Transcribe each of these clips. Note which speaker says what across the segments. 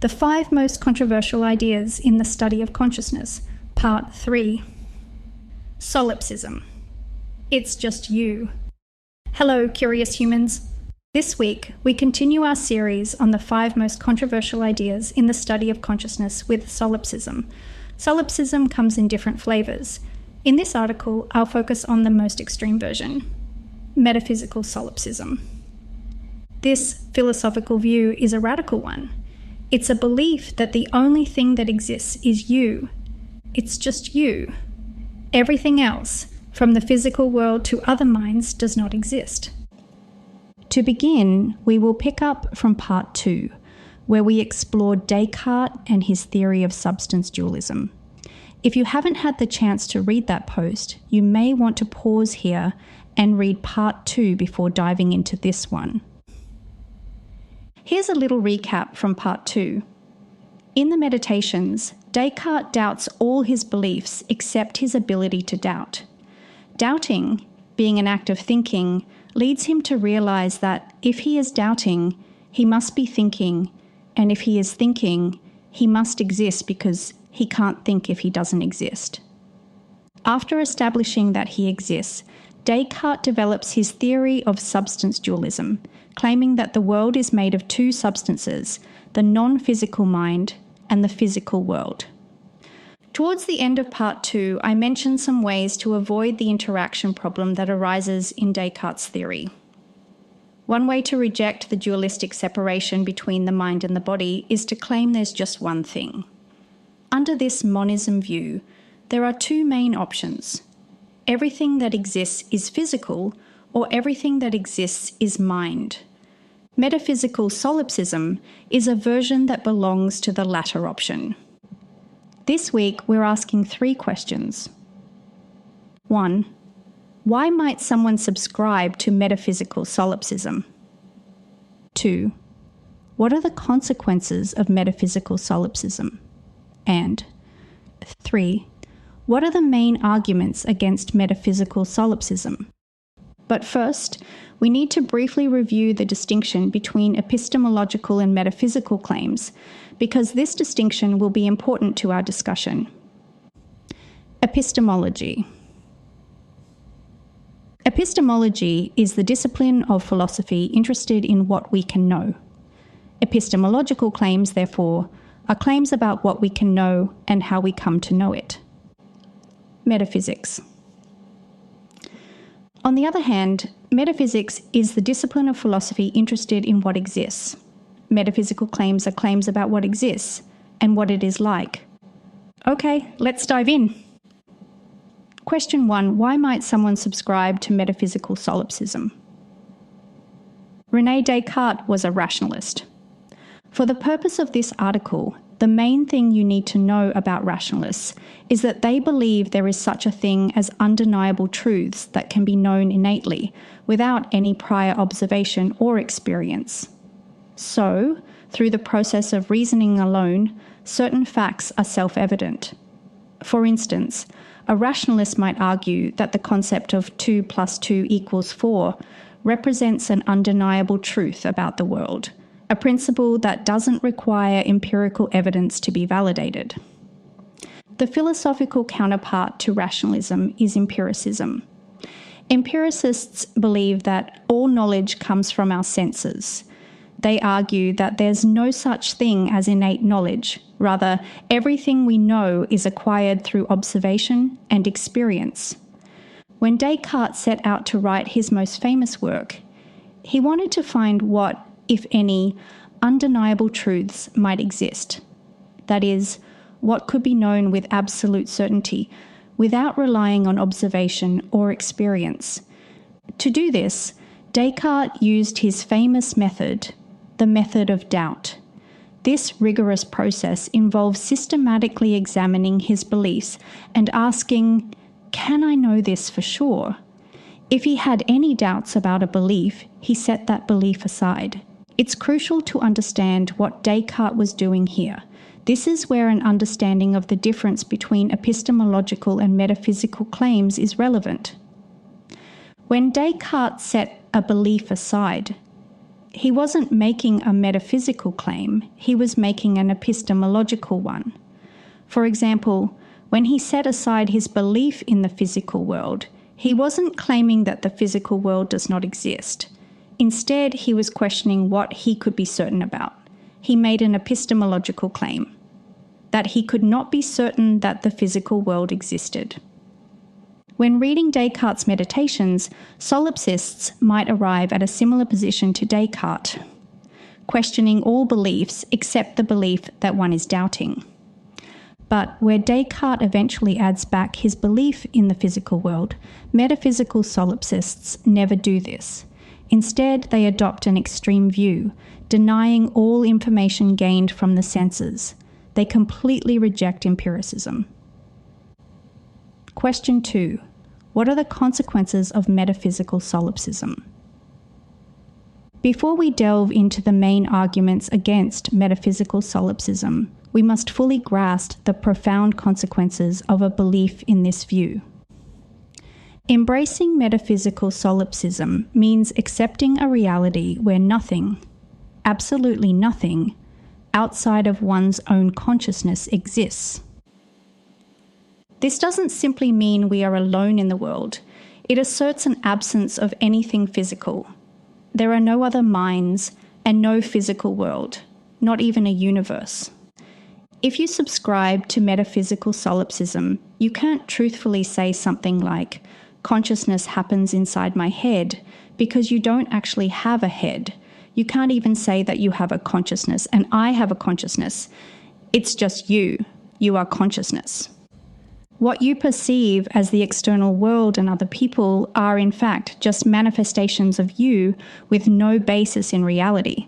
Speaker 1: The 5 most controversial ideas in the study of consciousness, Part 3. Solipsism. It's just you. Hello, curious humans. This week, we continue our series on the 5 most controversial ideas in the study of consciousness with solipsism. Solipsism comes in different flavours. In this article, I'll focus on the most extreme version, metaphysical solipsism. This philosophical view is a radical one. It's a belief that the only thing that exists is you. It's just you. Everything else, from the physical world to other minds, does not exist. To begin, we will pick up from Part 2, where we explored Descartes and his theory of substance dualism. If you haven't had the chance to read that post, you may want to pause here and read Part 2 before diving into this one. Here's a little recap from Part 2. In the Meditations, Descartes doubts all his beliefs except his ability to doubt. Doubting, being an act of thinking, leads him to realize that if he is doubting, he must be thinking, and if he is thinking, he must exist because he can't think if he doesn't exist. After establishing that he exists, Descartes develops his theory of substance dualism, claiming that the world is made of 2 substances, the non-physical mind and the physical world. Towards the end of Part 2, I mentioned some ways to avoid the interaction problem that arises in Descartes' theory. One way to reject the dualistic separation between the mind and the body is to claim there's just one thing. Under this monism view, there are 2 main options. Everything that exists is physical, or everything that exists is mind. Metaphysical solipsism is a version that belongs to the latter option. This week, we're asking 3 questions. 1. Why might someone subscribe to metaphysical solipsism? 2. What are the consequences of metaphysical solipsism? And 3. What are the main arguments against metaphysical solipsism? But first, we need to briefly review the distinction between epistemological and metaphysical claims, because this distinction will be important to our discussion. Epistemology. Epistemology is the discipline of philosophy interested in what we can know. Epistemological claims, therefore, are claims about what we can know and how we come to know it. Metaphysics. On the other hand, metaphysics is the discipline of philosophy interested in what exists. Metaphysical claims are claims about what exists and what it is like. Okay, let's dive in. Question 1. Why might someone subscribe to metaphysical solipsism? René Descartes was a rationalist. For the purpose of this article, the main thing you need to know about rationalists is that they believe there is such a thing as undeniable truths that can be known innately, without any prior observation or experience. So, through the process of reasoning alone, certain facts are self-evident. For instance, a rationalist might argue that the concept of 2 + 2 = 4 represents an undeniable truth about the world, a principle that doesn't require empirical evidence to be validated. The philosophical counterpart to rationalism is empiricism. Empiricists believe that all knowledge comes from our senses. They argue that there's no such thing as innate knowledge. Rather, everything we know is acquired through observation and experience. When Descartes set out to write his most famous work, he wanted to find what, if any, undeniable truths might exist. That is, what could be known with absolute certainty, without relying on observation or experience. To do this, Descartes used his famous method, the method of doubt. This rigorous process involves systematically examining his beliefs and asking, can I know this for sure? If he had any doubts about a belief, he set that belief aside. It's crucial to understand what Descartes was doing here. This is where an understanding of the difference between epistemological and metaphysical claims is relevant. When Descartes set a belief aside, he wasn't making a metaphysical claim, he was making an epistemological one. For example, when he set aside his belief in the physical world, he wasn't claiming that the physical world does not exist. Instead, he was questioning what he could be certain about. He made an epistemological claim, that he could not be certain that the physical world existed. When reading Descartes' Meditations, solipsists might arrive at a similar position to Descartes, questioning all beliefs except the belief that one is doubting. But where Descartes eventually adds back his belief in the physical world, metaphysical solipsists never do this. Instead, they adopt an extreme view, denying all information gained from the senses. They completely reject empiricism. Question 2. What are the consequences of metaphysical solipsism? Before we delve into the main arguments against metaphysical solipsism, we must fully grasp the profound consequences of a belief in this view. Embracing metaphysical solipsism means accepting a reality where nothing, absolutely nothing, outside of one's own consciousness exists. This doesn't simply mean we are alone in the world. It asserts an absence of anything physical. There are no other minds and no physical world, not even a universe. If you subscribe to metaphysical solipsism, you can't truthfully say something like, consciousness happens inside my head, because you don't actually have a head. You can't even say that you have a consciousness and I have a consciousness. It's just you. You are consciousness. What you perceive as the external world and other people are in fact just manifestations of you with no basis in reality.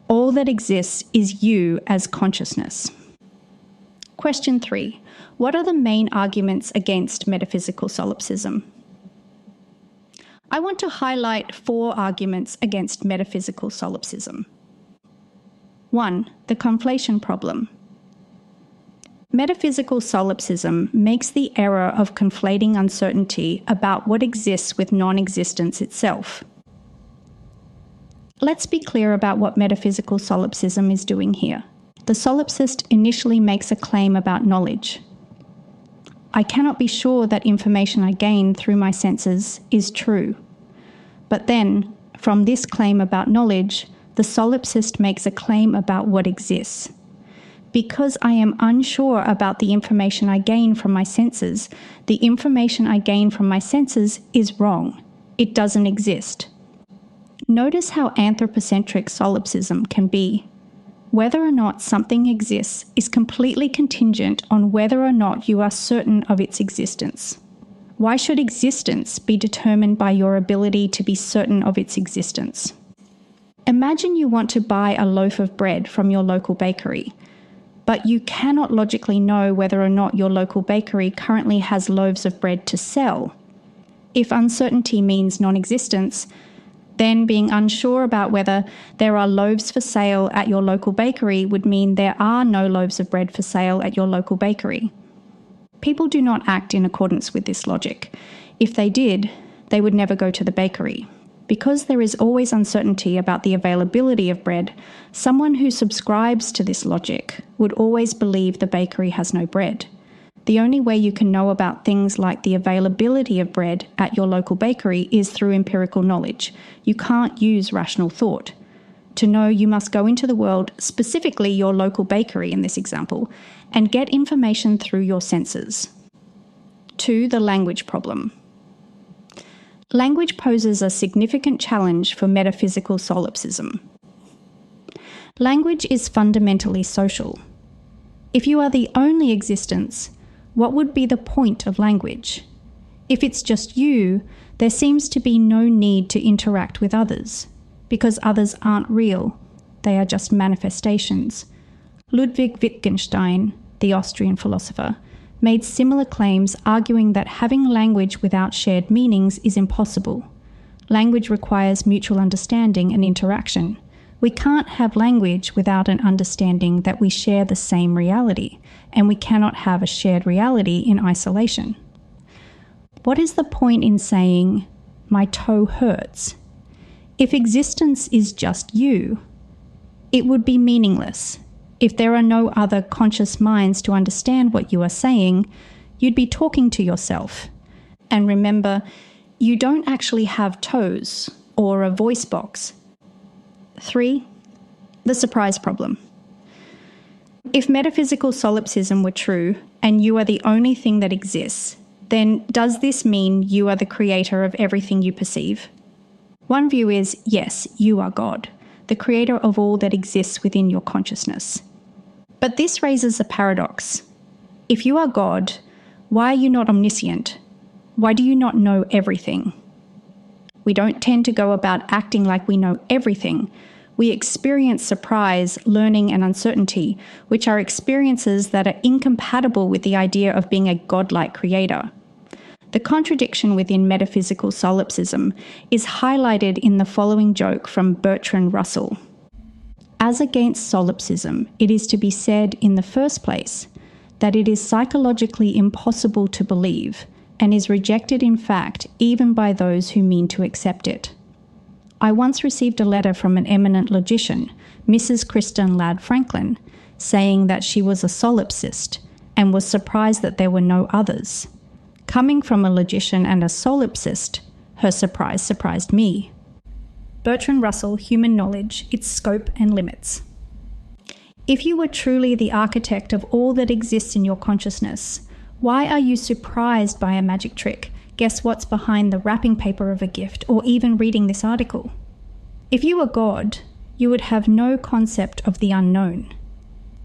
Speaker 1: All that exists is you as consciousness. Question 3. What are the main arguments against metaphysical solipsism? I want to highlight 4 arguments against metaphysical solipsism. 1. The conflation problem. Metaphysical solipsism makes the error of conflating uncertainty about what exists with non-existence itself. Let's be clear about what metaphysical solipsism is doing here. The solipsist initially makes a claim about knowledge. I cannot be sure that information I gain through my senses is true. But then, from this claim about knowledge, the solipsist makes a claim about what exists. Because I am unsure about the information I gain from my senses, the information I gain from my senses is wrong. It doesn't exist. Notice how anthropocentric solipsism can be. Whether or not something exists is completely contingent on whether or not you are certain of its existence. Why should existence be determined by your ability to be certain of its existence? Imagine you want to buy a loaf of bread from your local bakery, but you cannot logically know whether or not your local bakery currently has loaves of bread to sell. If uncertainty means non-existence, then being unsure about whether there are loaves for sale at your local bakery would mean there are no loaves of bread for sale at your local bakery. People do not act in accordance with this logic. If they did, they would never go to the bakery. Because there is always uncertainty about the availability of bread, someone who subscribes to this logic would always believe the bakery has no bread. The only way you can know about things like the availability of bread at your local bakery is through empirical knowledge. You can't use rational thought. To know, you must go into the world, specifically your local bakery in this example, and get information through your senses. 2. The language problem. Language poses a significant challenge for metaphysical solipsism. Language is fundamentally social. If you are the only existence, what would be the point of language? If it's just you, there seems to be no need to interact with others, because others aren't real, they are just manifestations. Ludwig Wittgenstein, the Austrian philosopher, made similar claims, arguing that having language without shared meanings is impossible. Language requires mutual understanding and interaction. We can't have language without an understanding that we share the same reality, and we cannot have a shared reality in isolation. What is the point in saying, "My toe hurts"? If existence is just you, it would be meaningless. If there are no other conscious minds to understand what you are saying, you'd be talking to yourself. And remember, you don't actually have toes or a voice box. 3. The surprise problem. If metaphysical solipsism were true and you are the only thing that exists, then does this mean you are the creator of everything you perceive? One view is, yes, you are God, the creator of all that exists within your consciousness. But this raises a paradox. If you are God, why are you not omniscient? Why do you not know everything? We don't tend to go about acting like we know everything. We experience surprise, learning, and uncertainty, which are experiences that are incompatible with the idea of being a godlike creator. The contradiction within metaphysical solipsism is highlighted in the following joke from Bertrand Russell. As against solipsism, it is to be said in the first place that it is psychologically impossible to believe and is rejected in fact even by those who mean to accept it. I once received a letter from an eminent logician, Mrs. Kristen Ladd Franklin, saying that she was a solipsist and was surprised that there were no others. Coming from a logician and a solipsist, her surprise surprised me. Bertrand Russell, Human Knowledge, Its Scope and Limits. If you were truly the architect of all that exists in your consciousness, why are you surprised by a magic trick? Guess what's behind the wrapping paper of a gift, or even reading this article? If you were God, you would have no concept of the unknown.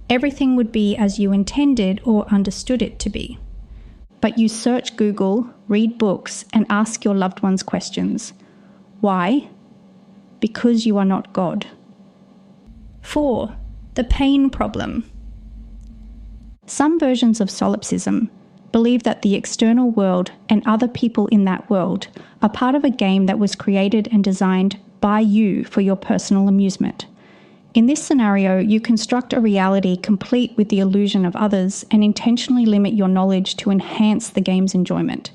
Speaker 1: Everything would be as you intended or understood it to be. But you search Google, read books, and ask your loved ones questions. Why? Because you are not God. 4. The pain problem. Some versions of solipsism believe that the external world and other people in that world are part of a game that was created and designed by you for your personal amusement. In this scenario, you construct a reality complete with the illusion of others and intentionally limit your knowledge to enhance the game's enjoyment.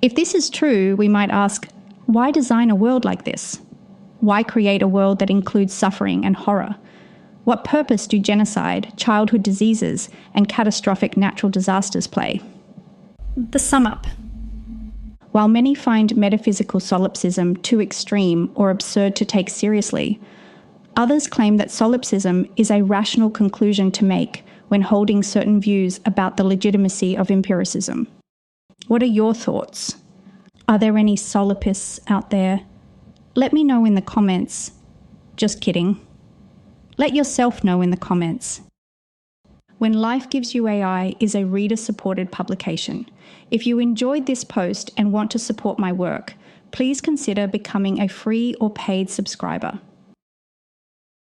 Speaker 1: If this is true, we might ask, why design a world like this? Why create a world that includes suffering and horror? What purpose do genocide, childhood diseases, and catastrophic natural disasters play? The sum up. While many find metaphysical solipsism too extreme or absurd to take seriously, others claim that solipsism is a rational conclusion to make when holding certain views about the legitimacy of empiricism. What are your thoughts? Are there any solipists out there? Let me know in the comments. Just kidding. Let yourself know in the comments. When Life Gives You AI is a reader-supported publication. If you enjoyed this post and want to support my work, please consider becoming a free or paid subscriber.